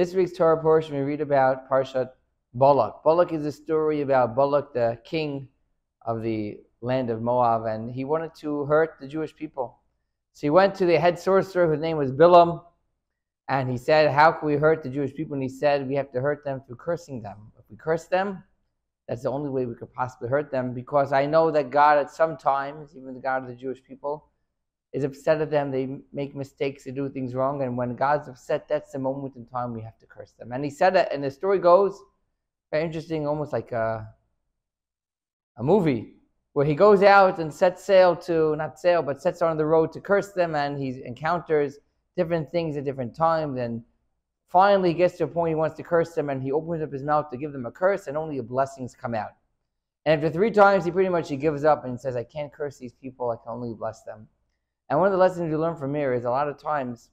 This week's Torah portion, we read about Parshat Balak. Balak is a story about Balak, the king of the land of Moab, and he wanted to hurt the Jewish people. So he went to the head sorcerer, whose name was Bilam, and he said, how can we hurt the Jewish people? And he said, we have to hurt them through cursing them. If we curse them, that's the only way we could possibly hurt them, because I know that God at some times, even the God of the Jewish people, is upset at them. They make mistakes, they do things wrong, and when God's upset, that's the moment in time we have to curse them. And he said that, and the story goes, very interesting, almost like a movie, where he goes out and sets sail to, not sail, but sets on the road to curse them, and he encounters different things at different times, and finally he gets to a point he wants to curse them, and he opens up his mouth to give them a curse, and only blessings come out. And after 3 times, he gives up and says, I can't curse these people, I can only bless them. And one of the lessons we learn from here is a lot of times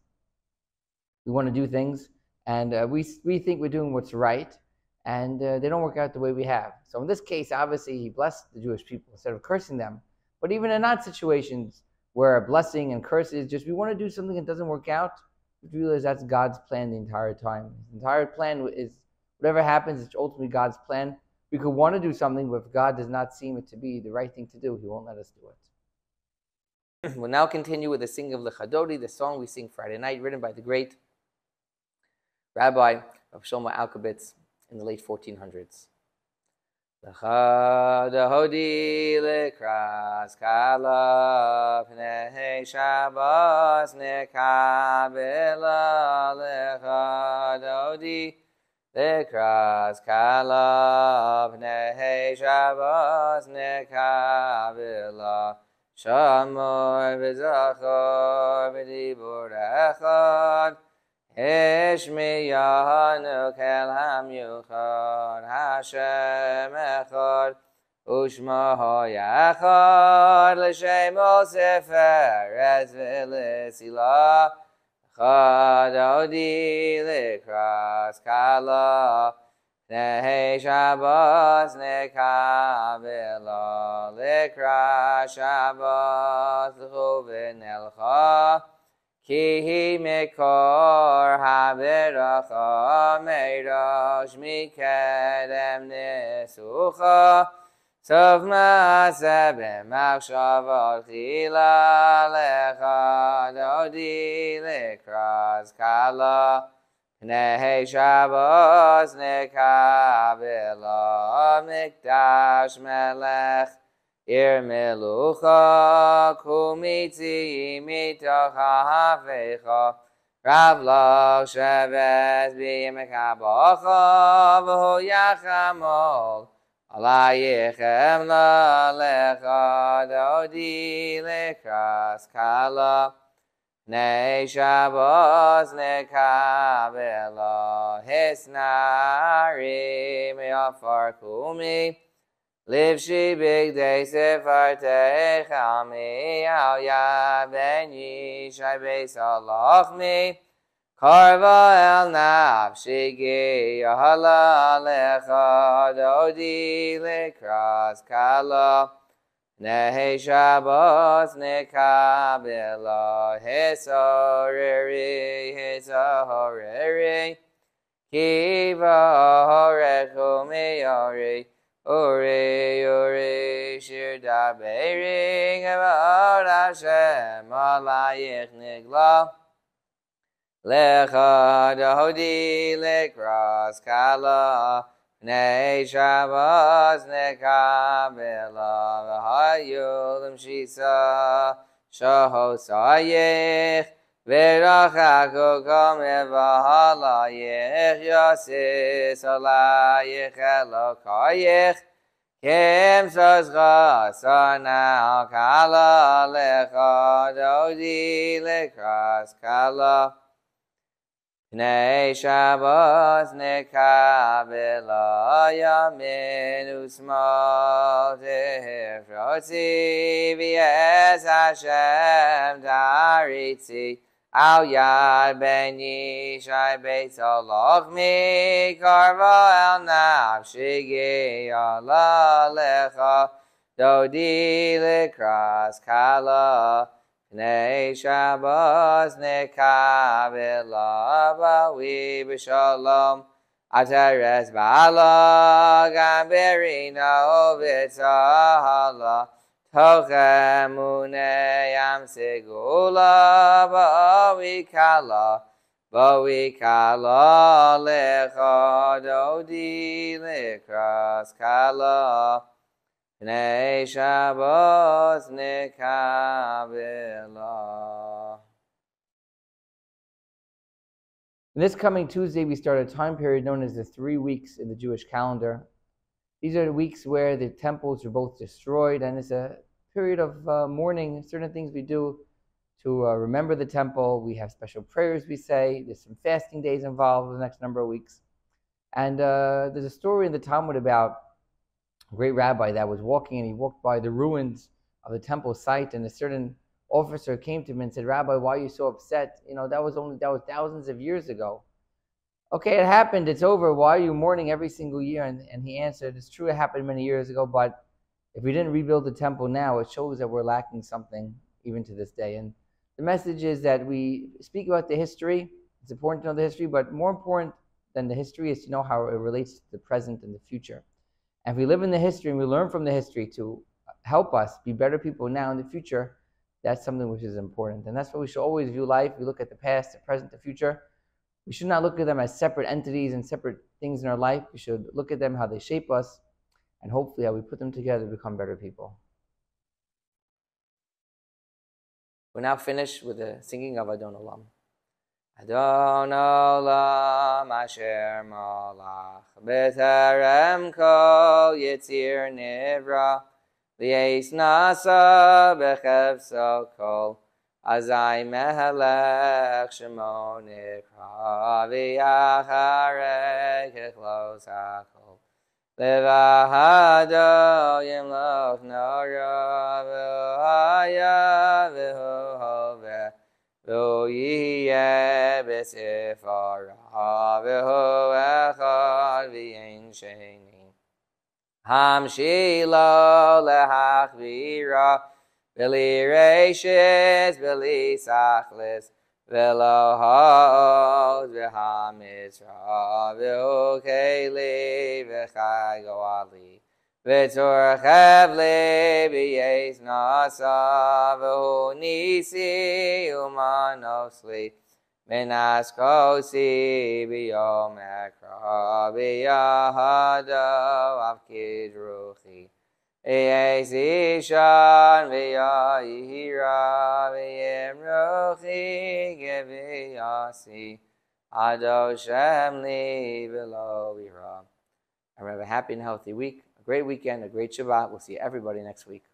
we want to do things, and we think we're doing what's right, and they don't work out the way we have. So in this case, obviously, he blessed the Jewish people instead of cursing them. But even in not situations where a blessing and curse is just we want to do something that doesn't work out, we realize that's God's plan the entire time. His entire plan is whatever happens, it's ultimately God's plan. We could want to do something, but if God does not seem it to be the right thing to do, he won't let us do it. We'll now continue with the singing of Lechadodi, the song we sing Friday night, written by the great Rabbi of Shlomo Alkabitz in the late 1400s. Lechadodi lekras kala pnei Shabbos nekabela lechadodi lekras kala pnei Shabbos nekabela Shamor v'zachor v'dibur echad Hishmiyanu kel hamyuchad Hashem echad Ushma ho'yachad L'shem seferes v'l'sila Chad odi l'kras kala Pnei Shabbos nekabela L'kras Shabbos l'chuvin elcha Ki hi mikor haberacha Meirosh mikedem nesucha Sov ma'aseh b'machshavot chila L'chad odi l'kras kala Pnei Shabbos nekabela Mikdash melech Ir melucha Kumitzi mitoch ha'afecha Rav lach shevet b'yemekabacha V'hu yachamol Alayichem la'lechad odi l'kras kala Pnei Shabbos nekabela Hisnari me'afar kumi Livshi bigdei sefartei chalmi Al yad ben yishai beis halachmi Karva el nafshi gi yahala lechad odi l'kras kala Pnei Shabbos nekabela Hisahoreri Ki v'horechu miyori Uri shir daberi Gevod Hashem alayich nigla Lechad hodi l'kras kala Pnei Shabbos nekabela V'hayu l'mshisa shahosayich V'rachaku kameh v'halayich Yosis alayich elokayich Kim sozcha sanal kala Lechad odi l'kras kala Pnei Shabbos nekabela Yamin u'smal tehefrotzi V'yez Hashem daritzi Al yad ben yishai beis halachmi Karva el nafshi gi ala lecha Dodi l'kras kala Oneg Shabbat nekavel bawi b'shalom. Atares ba'ala gamberino v'tzahala. Tochem uneyam segula bawi kala. Bawi kala lecha dodi lekras kala. Oneg Shabbat nekavela. This coming Tuesday, we start a time period known as the 3 weeks in the Jewish calendar. These are the weeks where the temples are both destroyed, and it's a period of mourning. Certain things we do to remember the temple. We have special prayers we say. There's some fasting days involved in the next number of weeks. And there's a story in the Talmud about a great rabbi that was walking, and he walked by the ruins of the temple site, and a certain officer came to him and said, "Rabbi, why are you so upset? That was thousands of years ago. Okay, it happened, it's over. Why are you mourning every single year?" And he answered, "It's true, it happened many years ago, but if we didn't rebuild the temple now, it shows that we're lacking something even to this day." And the message is that we speak about the history. It's important to know the history, but more important than the history is to know how it relates to the present and the future. And if we live in the history and we learn from the history to help us be better people now in the future, that's something which is important. And that's what we should always view life. We look at the past, the present, the future. We should not look at them as separate entities and separate things in our life. We should look at them how they shape us, and hopefully how we put them together to become better people. We're now finished with the singing of Adon Olam. Adon Olam asher malach b'terem kol yitzir nivra li'eis nasa b'chefso kol azai mehelech shemo nikra v'yacharei kechlos hakol levahado yimloch nora v'haya v'hoveh Lo yeh b'sefara v'hu echad v'yein sheni Hamshilo lehachvira v'li reishis v'li sachlis v'lo ha'od v'hamitra v'hu keli v'chai goali v'tzorchev li b'yeis nasa v'hu nisi umanosli minas kosi b'yom ekra b'yahado avkid ruchi v'yeis ishan v'yahira v'yem ruchi gev'yasi ado shem li v'lo v'ira. And have a happy and healthy week. Great weekend, a great Shabbat. We'll see everybody next week.